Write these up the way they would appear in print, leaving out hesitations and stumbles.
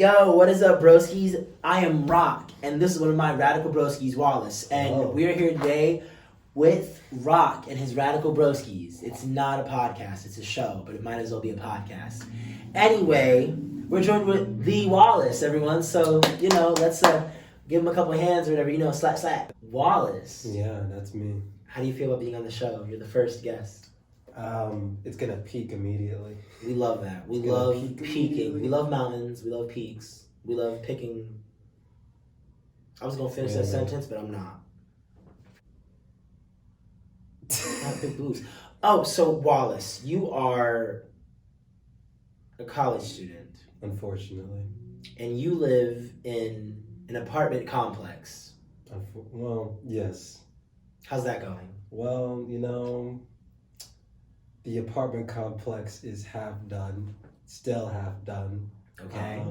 Yo, what is up, Broskis? I am Rock, and this is one of my radical broskis, Wallace, and we're here today with Rock and his radical broskis. It's not a podcast, it's a show, but it might as well be a podcast. Anyway, we're joined with the Wallace, everyone, so, let's give him a couple hands or whatever, slap, slap. Wallace. Yeah, that's me. How do you feel about being on the show? You're the first guest. It's gonna peak immediately. We love that. We love peaking. We love mountains. We love peaks. We love picking. I was gonna finish that sentence, but I'm not. Not big boobs. Oh, so Wallace, you are a college student. Unfortunately. And you live in an apartment complex. Well, yes. How's that going? Well, the apartment complex is half done, still half done. Okay.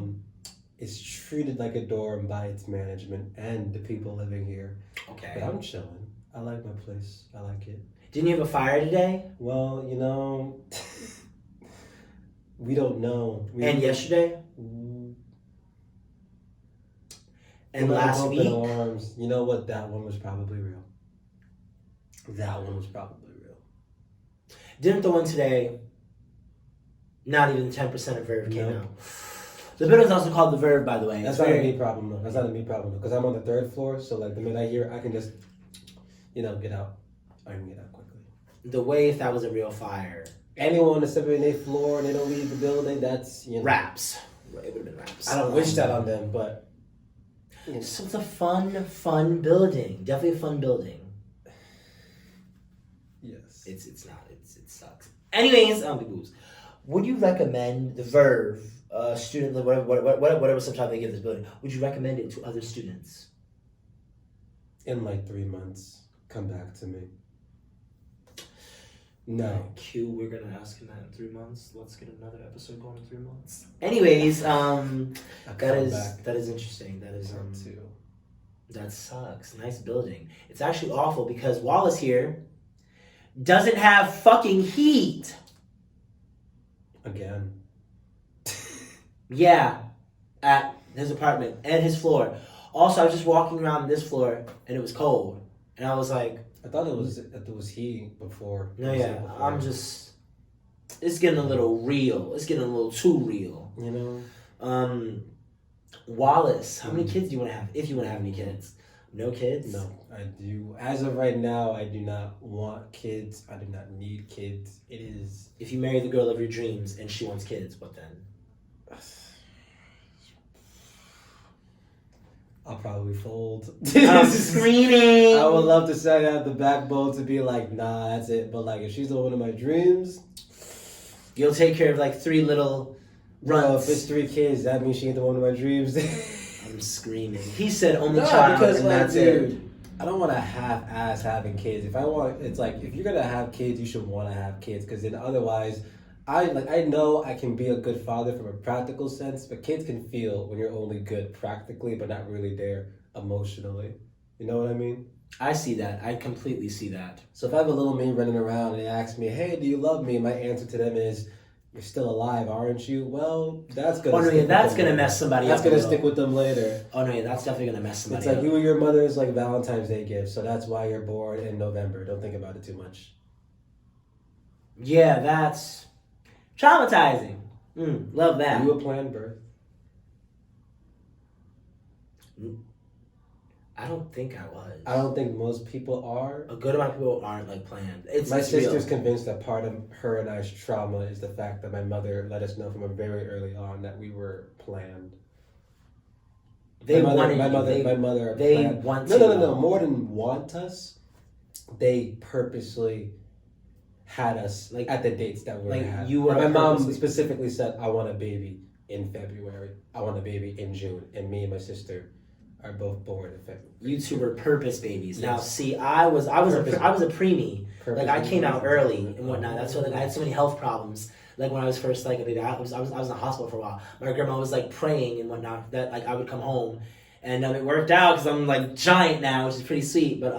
It's treated like a dorm by its management and the people living here. Okay. But I'm chilling. I like my place. I like it. Didn't you have a fire today? Well, we don't know. And yesterday? And last week? Alarms. You know what? That one was probably real. Didn't the one today, not even 10% of Verve came out. The building's also called the Verve, by the way. That's not a me problem, though. That's not a me problem, though. Because I'm on the 3rd floor, so the minute I hear, I can just, get out. I can get out quickly. The way if that was a real fire. Anyone on the 7th and 8th floor and they don't leave the building, that's, Raps. It would have been raps. I don't wish that on them, but. So it's a fun building. Definitely a fun building. Yes. It's not. It sucks. Anyways, would you recommend the Verve, student, whatever subtitle they give this building, would you recommend it to other students? In 3 months, come back to me. No. Q, we're gonna ask him that in 3 months. Let's get another episode going in 3 months. Anyways, that is interesting. That is that sucks. Nice building. It's actually awful because Wallace here doesn't have fucking heat. Again. Yeah, at his apartment and his floor. Also, I was just walking around this floor and it was cold, and I was like, I thought it was heat before. No, yeah, I'm just. It's getting a little real. It's getting a little too real. Wallace, how many kids do you want to have? If you want to have any kids. No kids? No, I do. As of right now, I do not want kids. I do not need kids. It is... If you marry the girl of your dreams and she wants kids, what then? I'll probably fold. I'm screaming! I would love to say I have the backbone to be like, nah, that's it. But if she's the one of my dreams... You'll take care of 3 little runs. Well, if it's 3 kids, that means she ain't the one of my dreams. I'm screaming. He said only child, because, and that's dude, it. I don't want to half-ass having kids. If you're gonna have kids, you should want to have kids, because then otherwise, I know I can be a good father from a practical sense, but kids can feel when you're only good practically, but not really there emotionally. You know what I mean? I see that. I completely see that. So if I have a little me running around and they ask me, "Hey, do you love me?" my answer to them is, "You're still alive, aren't you?" Well, that's gonna. Oh no, yeah, that's gonna mess somebody up. That's gonna stick with them later. Oh no, yeah, that's definitely gonna mess somebody up. It's you and your mother's Valentine's Day gift, so that's why you're born in November. Don't think about it too much. Yeah, that's traumatizing. Love that. Are you a planned birth? I don't think I was. I don't think most people are. A good amount of people aren't planned. My sister's convinced that part of her and I's trauma is the fact that my mother let us know from a very early on that we were planned. They my wanted mother. They planned. want No. More than want us, they purposely had us at the dates that we were at. My mom specifically said, "I want a baby in February. I want a baby in June," and me and my sister are both born in February. You two were purpose babies. Yes. Now, see, I was a preemie. I came out early and whatnot. That's why I had so many health problems. When I was first a baby, I was in the hospital for a while. My grandma was praying and whatnot that I would come home, and it worked out because I'm giant now, which is pretty sweet. But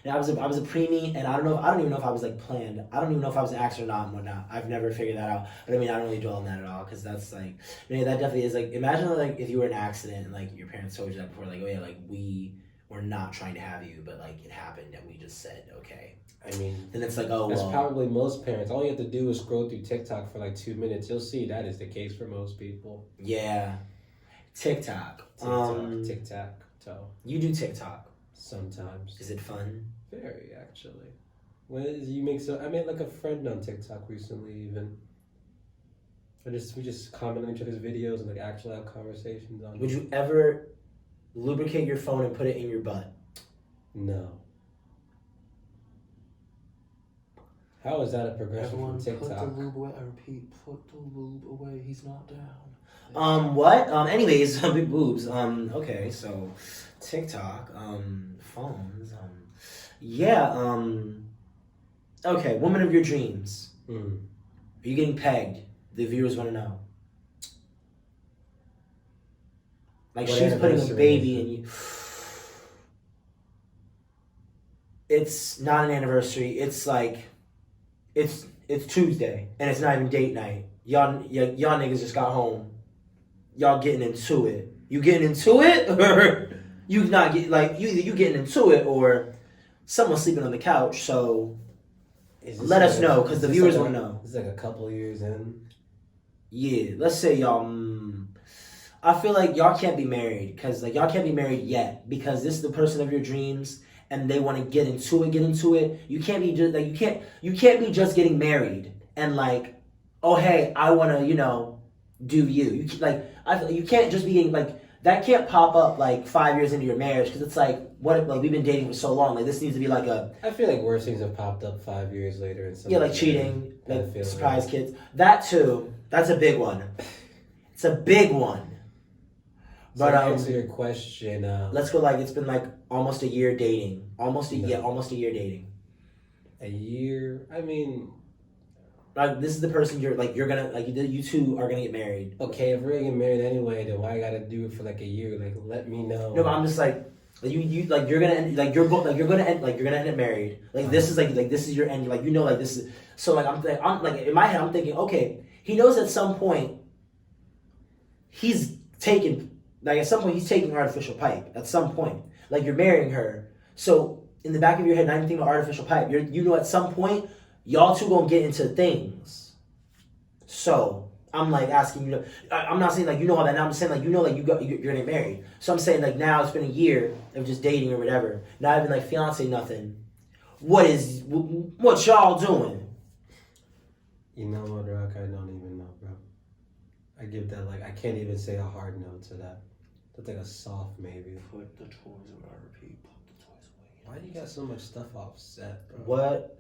And I was a preemie, and I don't even know if I was like planned. I don't even know if I was an accident or not and whatnot. I've never figured that out. But I mean, I don't really dwell on that at all because that's like, that definitely is like. Imagine like if you were in an accident and like your parents told you that before, like, oh yeah, like we were not trying to have you, but like it happened and we just said okay. I mean, and it's like, oh, that's well, probably most parents. All you have to do is scroll through TikTok for like 2 minutes. You'll see that is the case for most people. Yeah, TikTok. Tic-tac-toe. You do TikTok Sometimes. Is it fun? Very, actually. I made like a friend on TikTok recently, even. We just comment on each other's videos and like actually have conversations on. Would you ever lubricate your phone and put it in your butt? No. How is that a progression from TikTok? Put the lube away. I repeat, put the lube away. He's not down. What? Anyways, big boobs. Okay, so TikTok, phones, yeah, okay, woman of your dreams. Are you getting pegged? The viewers want to know. Like, What she's putting a baby in you. It's not an anniversary. It's like, it's Tuesday, and it's not even date night. Y'all niggas just got home. Y'all getting into it. You getting into it, or you not get like you getting into it, or someone sleeping on the couch. So let us know because the viewers want to know. It's like a couple years in. Yeah, let's say y'all. I feel like y'all can't be married because like y'all can't be married yet because this is the person of your dreams and they want to get into it. You can't be just like you can't be just getting married and like, oh hey, I want to do you. I feel like you can't just be getting like that can't pop up like 5 years into your marriage because it's like what if, like we've been dating for so long, like this needs to be like a. I feel like worse things have popped up 5 years later and yeah, like cheating, like surprise kids. That too. That's a big one. It's a big one. So to answer your question, let's go like it's been like almost a year dating. Almost a year dating. A year? I mean, like this is the person you're gonna like you two are gonna get married. Okay, if we're gonna get married anyway, then why I gotta do it for like a year? Like let me know. No, but I'm just like you like you're gonna end like you're gonna end up married. Like this is like this is your end. Like like this is so like I'm like in my head I'm thinking okay, he knows at some point he's taking. Like, at some point, he's taking artificial pipe. At some point. Like, you're marrying her. So, in the back of your head, not even thinking about artificial pipe. You know at some point, y'all two gonna get into things. So, I'm, like, asking you to... I'm not saying, like, you know all that. Now I'm saying, like, like, you're gonna get married. So, I'm saying, like, now it's been a year of just dating or whatever. Not even, like, fiancé, nothing. What y'all doing? You know what, Rock? I don't even know, bro. I give that, like... I can't even say a hard no to that. That's like a soft maybe. Put the toys away. I repeat, put the toys away. Why do you got so much stuff offset, bro? What?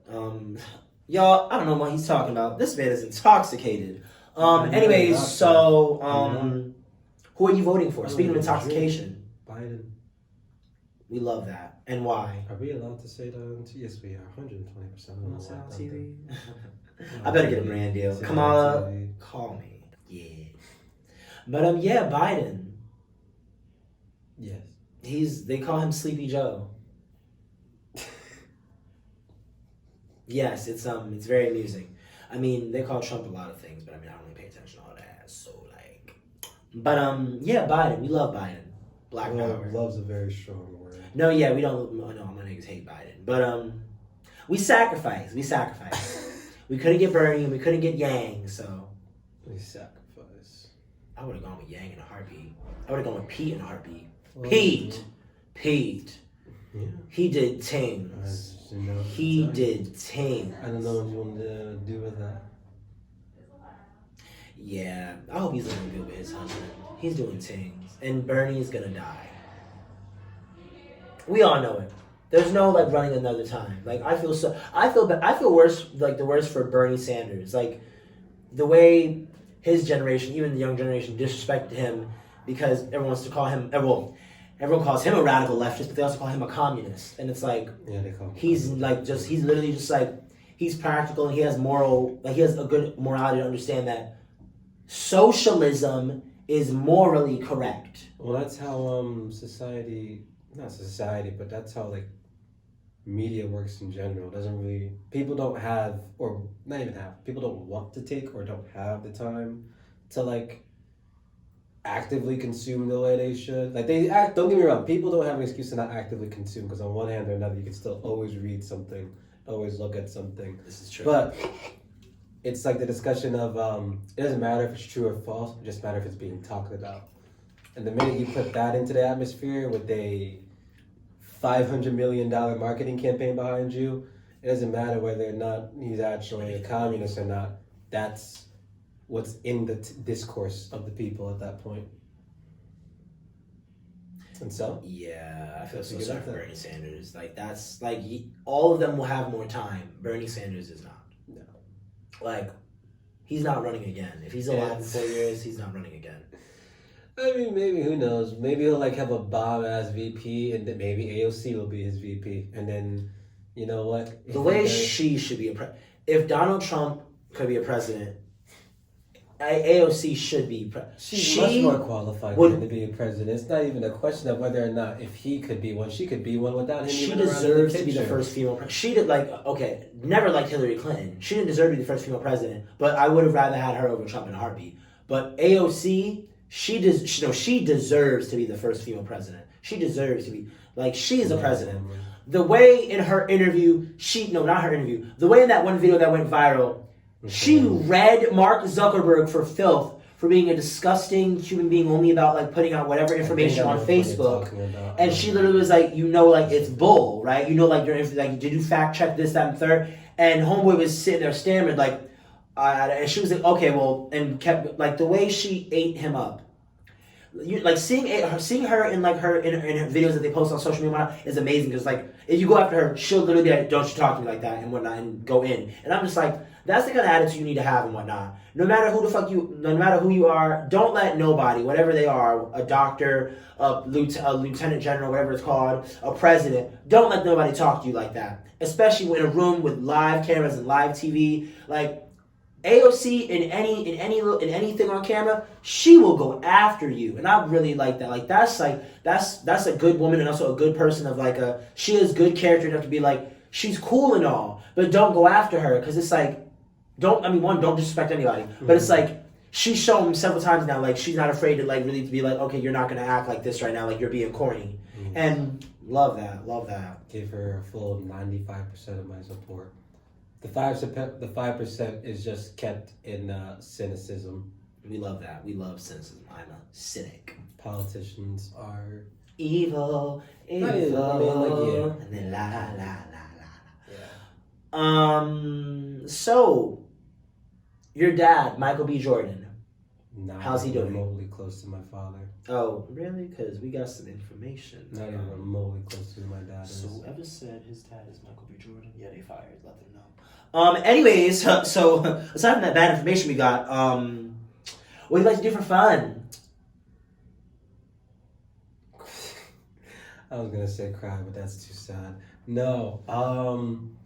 Y'all, I don't know what he's talking about. This man is intoxicated. Anyways, so, who are you voting for? Speaking of intoxication. Biden. We love that. And why? Are we allowed to say that? Yes, we are. 120%. On TV. I better get a brand deal. Kamala, call me. Yeah. But, yeah, Biden. Yes. They call him Sleepy Joe. Yes, it's very amusing. I mean, they call Trump a lot of things, but I mean, I don't really pay attention to all that. So like, but yeah, Biden. We love Biden. Black power. Love's a very strong word. No, yeah, we don't. No, my niggas hate Biden. But we sacrifice. We couldn't get Bernie and we couldn't get Yang, so we sacrifice. I would have gone with Yang in a heartbeat. I would have gone with Pete in a heartbeat. Well, Pete. Yeah. He did things. He did things. I don't know what you want to do with that. Yeah, I hope he's looking good with his husband. He's doing things, and Bernie is gonna die. We all know it. There's no like running another time. Like I feel worse. Like the worst for Bernie Sanders. Like the way his generation, even the young generation, disrespected him because everyone wants to call him. Everyone calls him a radical leftist, but they also call him a communist. And it's like, yeah, they call him he's literally just like, he's practical and he has he has a good morality to understand that socialism is morally correct. Well, that's how not society, but that's how like media works in general. It doesn't really, people don't have, or not even have, people don't want to take or don't have the time to like actively consume the way they should. Like they act, don't get me wrong, people don't have an excuse to not actively consume because on one hand or another you can still always read something, always look at something. This is true. But it's like the discussion of it doesn't matter if it's true or false, it just matters if it's being talked about. And the minute you put that into the atmosphere with a $500 million marketing campaign behind you, it doesn't matter whether or not he's actually a communist or not. That's what's in the discourse of the people at that point. And so? Yeah, I feel so sorry for Bernie Sanders. Like, that's, like, all of them will have more time. Bernie Sanders is not. No. Like, he's not running again. If he's alive in 4 years, he's not running again. I mean, maybe, who knows? Maybe he'll, like, have a bomb-ass VP, and then maybe AOC will be his VP. And then, you know what? The way she should be if Donald Trump could be a president, AOC should be She's much more qualified than to be a president. It's not even a question of whether or not if he could be one. She could be one without him. She deserves to be the first female president. She did, like, okay, never liked Hillary Clinton. She didn't deserve to be the first female president, but I would have rather had her over Trump in a heartbeat. But AOC, she deserves to be the first female president. She deserves to be, like, she is a president. The way in her interview, the way in that one video that went viral, she read Mark Zuckerberg for filth, for being a disgusting human being, only about, like, putting out whatever information on Facebook. And she literally was like, like, it's bull, right? Like, did you fact check this, that, and third? And homeboy was sitting there stammering, like, and she was like, okay, well, and kept, like, the way she ate him up. Like, seeing her in, like, her videos that they post on social media is amazing, because, like, if you go after her, she'll literally be like, don't you talk to me like that, and whatnot, and go in. And I'm just like, that's the kind of attitude you need to have and whatnot. No matter who you are, don't let nobody, whatever they are, a doctor, a lieutenant general, whatever it's called, a president, don't let nobody talk to you like that. Especially in a room with live cameras and live TV. Like, AOC in anything on camera, she will go after you, and I really like that. Like, that's a good woman and also a good person of, like, she has good character enough to be like, she's cool and all, but don't go after her, because it's like, don't disrespect anybody, but it's like, she's shown several times now, like, she's not afraid to, like, really to be like, okay, you're not gonna act like this right now, like, you're being corny, and love that. Give her a full 95% of my support. The 5% is just kept in cynicism. We love that. We love cynicism. I'm a cynic. Politicians are evil. Not even, I mean, like, yeah. And then la. Yeah. So, your dad, Michael B. Jordan. How's he doing? Remotely close to my father. Oh, really? Because we got some information. Not even remotely close to who my dad is. So whoever said his dad is Michael B. Jordan, yeah, they fired. Let them know. Anyways, so aside from that bad information we got, what do you like to do for fun? I was gonna say cry, but that's too sad. No, I'm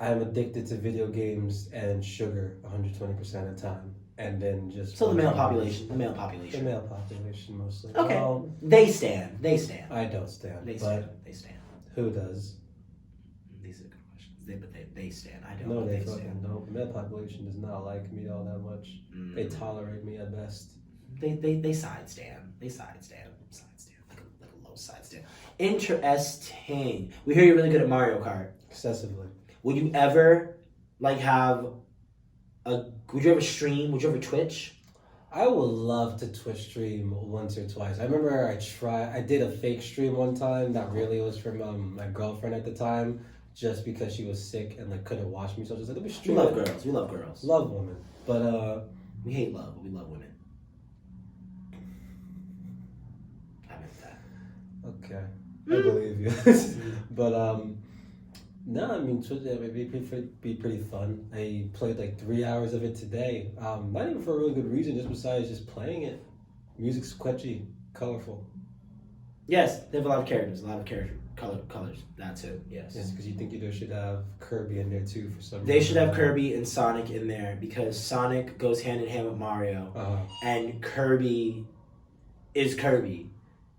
addicted to video games and sugar 120% of the time. And then just... So the male population. The male population mostly. Okay. They stand. I don't stand. They stand. Who does? These are good questions. They stand. I don't. No, they fucking don't. The male population does not like me all that much. They tolerate me at best. They side stand. Like a low side stand. Interesting. We hear you're really good at Mario Kart. Excessively. Would you ever, like, would you ever stream? Would you ever Twitch? I would love to Twitch stream once or twice. I remember I did a fake stream one time that really was from my girlfriend at the time, just because she was sick and, like, couldn't watch me. So I was just like, let me stream. We love girls. Love women. But we hate love, but we love women. I meant that. Okay. I believe you. But no, I mean, Twitch would be pretty fun. I played like 3 hours of it today. Not even for a really good reason, just besides just playing it. Music's catchy, colorful. Yes, they have a lot of characters, colors. That too, yes. Yes, because you think they should have Kirby in there too for some reason. They should have Kirby and Sonic in there because Sonic goes hand in hand with Mario, and Kirby is Kirby.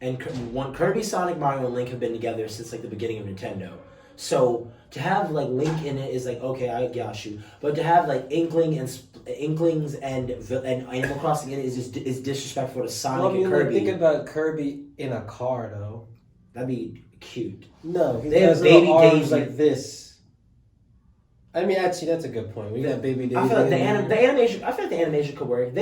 And Kirby, Sonic, Mario, and Link have been together since, like, the beginning of Nintendo. So to have like Link in it is like okay, I got you. But to have like Inklings and Animal Crossing in it is disrespectful to Sonic and Kirby. Think about Kirby in a car though. That'd be cute. No, they have baby Daisy like this. I mean, actually, that's a good point. We got baby Daisy. I feel like the animation. I feel like the animation could work.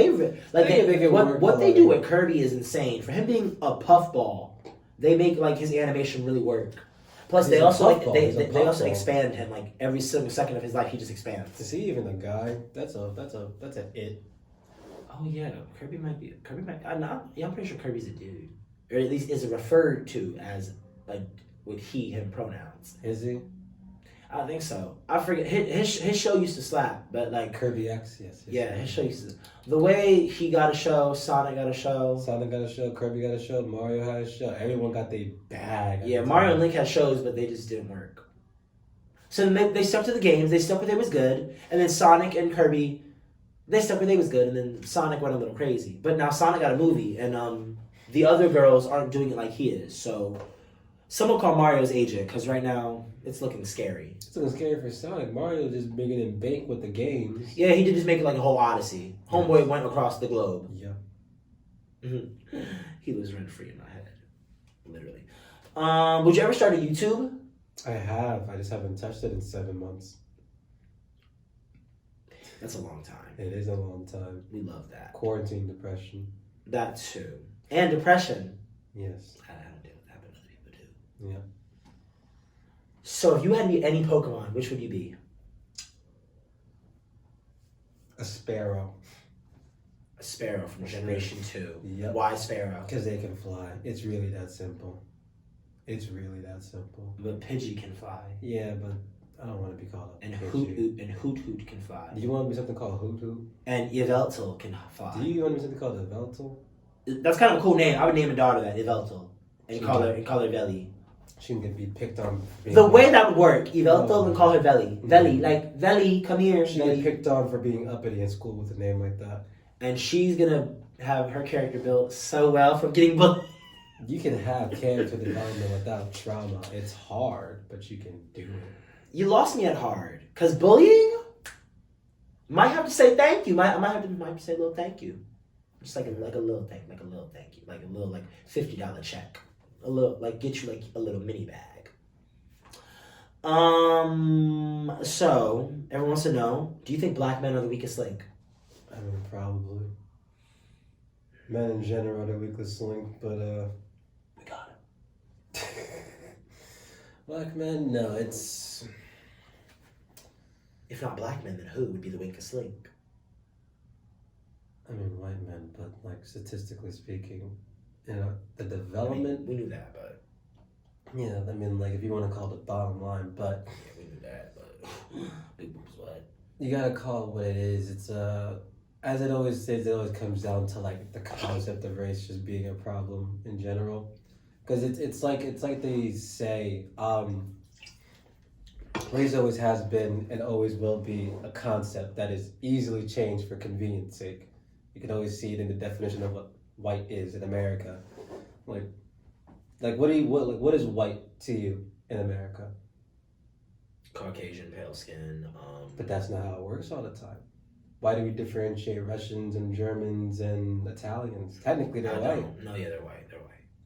What they do with Kirby is insane. For him being a puffball, they make like his animation really work. Plus, they also expand him like every single second of his life. He just expands. Is he even a guy? That's an it. Oh yeah, Kirby might. I'm pretty sure Kirby's a dude, or at least is referred to as with him pronouns. Is he? I think so. I forget. His show used to slap, but like Kirby X, yes. Yeah, his show used to. The way he got a show, Sonic got a show. Kirby got a show, Mario had a show. Everyone got their bag. Yeah, Mario and Link had shows, but they just didn't work. So they stuck to the games. They stuck where they was good, and then Sonic and Kirby, they stuck where they was good, and then Sonic went a little crazy. But now Sonic got a movie, and the other girls aren't doing it like he is. So someone call Mario's agent because right now it's looking scary. It's looking scary for Sonic. Mario just bringing in bank with the games. Yeah, he did just make it like a whole Odyssey. Homeboy went across the globe. Yeah. Mm-hmm. He lives rent free in my head, literally. Would you ever start a YouTube? I have. I just haven't touched it in 7 months. That's a long time. It is a long time. We love that. Quarantine depression. That too. And depression. Yes. I don't deal with that, but other people do. Yeah. So if you had to be any Pokemon, which would you be? A sparrow. A Sparrow from Generation 2. Yep. Why Sparrow? Because they can fly. It's really that simple. But Pidgey can fly. Yeah, but I don't want to be called a and Pidgey. Hoot Hoot can fly. Do you want to be something called Hoot Hoot? And Yveltal can fly. Do you want to be something called Yveltal? That's kind of a cool name. I would name a daughter that, Yveltal. And call her Veli. She can be picked on. The way that would work, Yveltal and call her Veli. Veli, like, Veli, come here. She get picked on for being uppity in school with a name like that. And she's gonna have her character built so well from getting bullied. You can have character development without trauma. It's hard, but you can do it. You lost me at hard. Because bullying, might have to say thank you. Might have to say a little thank you. Just like a little thank you. Like a little $50 check. A little, get you a little mini bag. So, everyone wants to know, do you think black men are the weakest link? I mean, probably. Men in general are the weakest link, but we got it. Black men, no, it's... If not black men, then who would be the weakest link? I mean, white men, but statistically speaking, the development... we knew that, but... Yeah, I mean, if you want to call it the bottom line, but... Yeah, we knew that, but... Big boobs, what? You gotta call it what it is. It's, as it always says, it always comes down to, the concept of race just being a problem in general. Because it's like they say, race always has been and always will be a concept that is easily changed for convenience sake. You can always see it in the definition of what white is in America. What is white to you in America? Caucasian, pale skin. But that's not how it works all the time. Why do we differentiate Russians and Germans and Italians? Technically, they're white. No, yeah, they're white.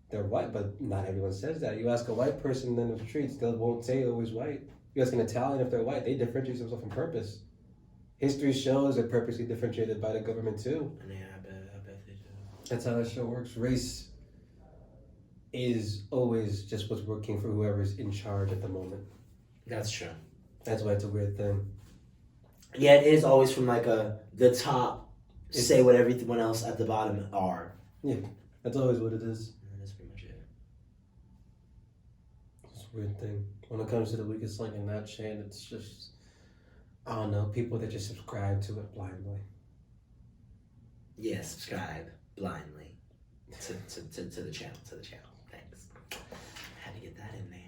They're white, but not everyone says that. You ask a white person in the streets, they won't say always white. You ask an Italian if they're white, they differentiate themselves on purpose. History shows they're purposely differentiated by the government too. Yeah, I bet they do. That's how that show works. Race is always just what's working for whoever's in charge at the moment. That's true. That's why it's a weird thing. Yeah, it is always from the top, say what everyone else at the bottom are. Yeah, that's always what it is. That's pretty much it. It's a weird thing. When it comes to the weakest link in that chain, it's just, I don't know, people that just subscribe to it blindly. Yeah, subscribe blindly to the channel. Thanks. Had to get that in there.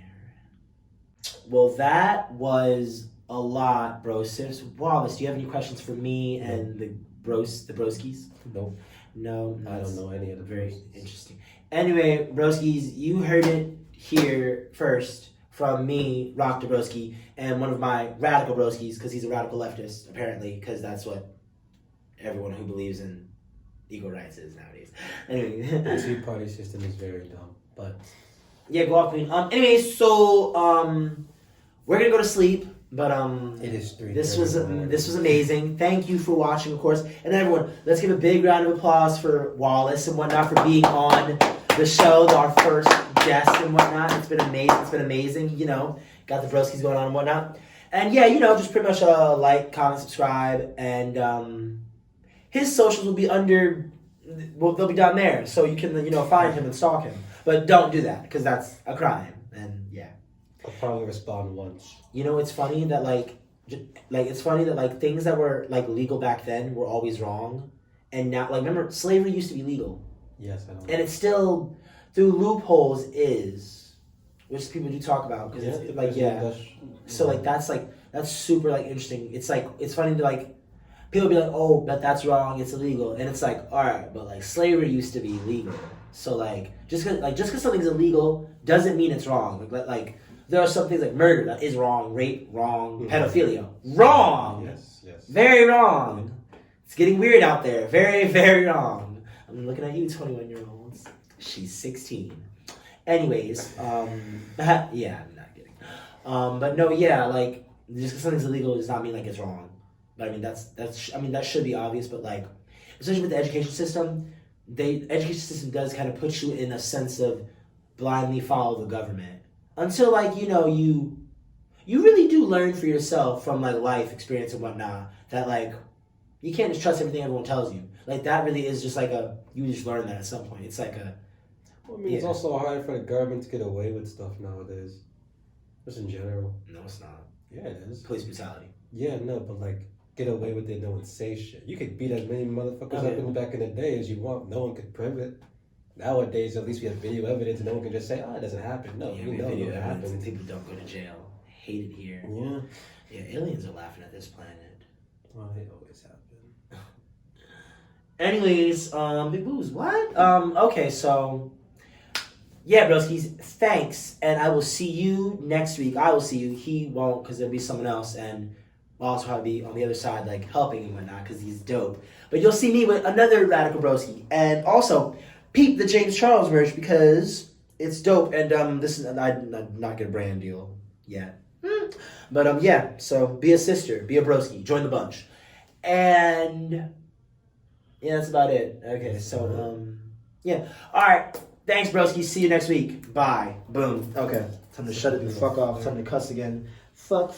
Well, that was a lot, brosephs. Wallace, do you have any questions for me and the broskis? Nope. No, I don't know any of the very interesting. Anyway, broskis, you heard it here first from me, Rock Dabrowski, and one of my radical broskies, because he's a radical leftist, apparently, because that's what everyone who believes in equal rights is nowadays. Anyway. The two-party system is very dumb, but... Yeah, go off, Queen. Anyway, so, we're gonna go to sleep, but, It is 3:30. this was amazing. Thank you for watching, of course. And then everyone, let's give a big round of applause for Wallace and whatnot for being on the show, our first guest and whatnot. It's been amazing. You know, got the broskies going on and whatnot. And yeah, you know, just pretty much like, comment, subscribe, and his socials will be under. Well, they'll be down there, so you can find him and stalk him. But don't do that because that's a crime. And yeah, I'll probably respond once. You know, it's funny that things that were like legal back then were always wrong, and now remember slavery used to be legal. Yes, I know. And it's still through loopholes which people do talk about because So that's super interesting. It's funny to people be like, oh, but that's wrong. It's illegal, and it's like, all right, but slavery used to be legal. So just because something's illegal doesn't mean it's wrong. There are some things like murder that is wrong, rape wrong, pedophilia wrong. Yes. Very wrong. It's getting weird out there. Very, very wrong. I'm looking at you, 21-year-olds. She's 16. Anyways, yeah, I'm not kidding. But no, yeah, just because something's illegal does not mean it's wrong. But I mean that should be obvious. But especially with the education system, the education system does kind of put you in a sense of blindly follow the government until you really do learn for yourself from life experience and whatnot that you can't just trust everything everyone tells you. That really is just you just learn that at some point. It's it's also hard for the government to get away with stuff nowadays. Just in general. No, it's not. Yeah, it is. Police brutality. Yeah, no, but get away with it, no one say shit. You could beat as many motherfuckers up back in the day as you want. No one could prove it. Nowadays, at least we have video evidence and no one can just say, oh, it doesn't happen. No, we know video it evidence and happens. people don't go to jail. Hate it here. Yeah. Yeah, aliens are laughing at this planet. Well, they always happen. Anyways, Big Booze, what? Okay, so... Yeah, broskies, thanks, and I will see you next week. I will see you. He won't, because there'll be someone else, and I'll also probably be on the other side, helping and whatnot, because he's dope. But you'll see me with another Radical Broski. And also, peep the James Charles merch, because it's dope, and I'm not get a brand deal yet. But yeah, so be a sister, be a broski, join the bunch. And yeah, that's about it. Okay, so, yeah. All right. Thanks, broski. See you next week. Bye. Boom. Okay. Time to shut it the fuck off. Time to cuss again. Fuck.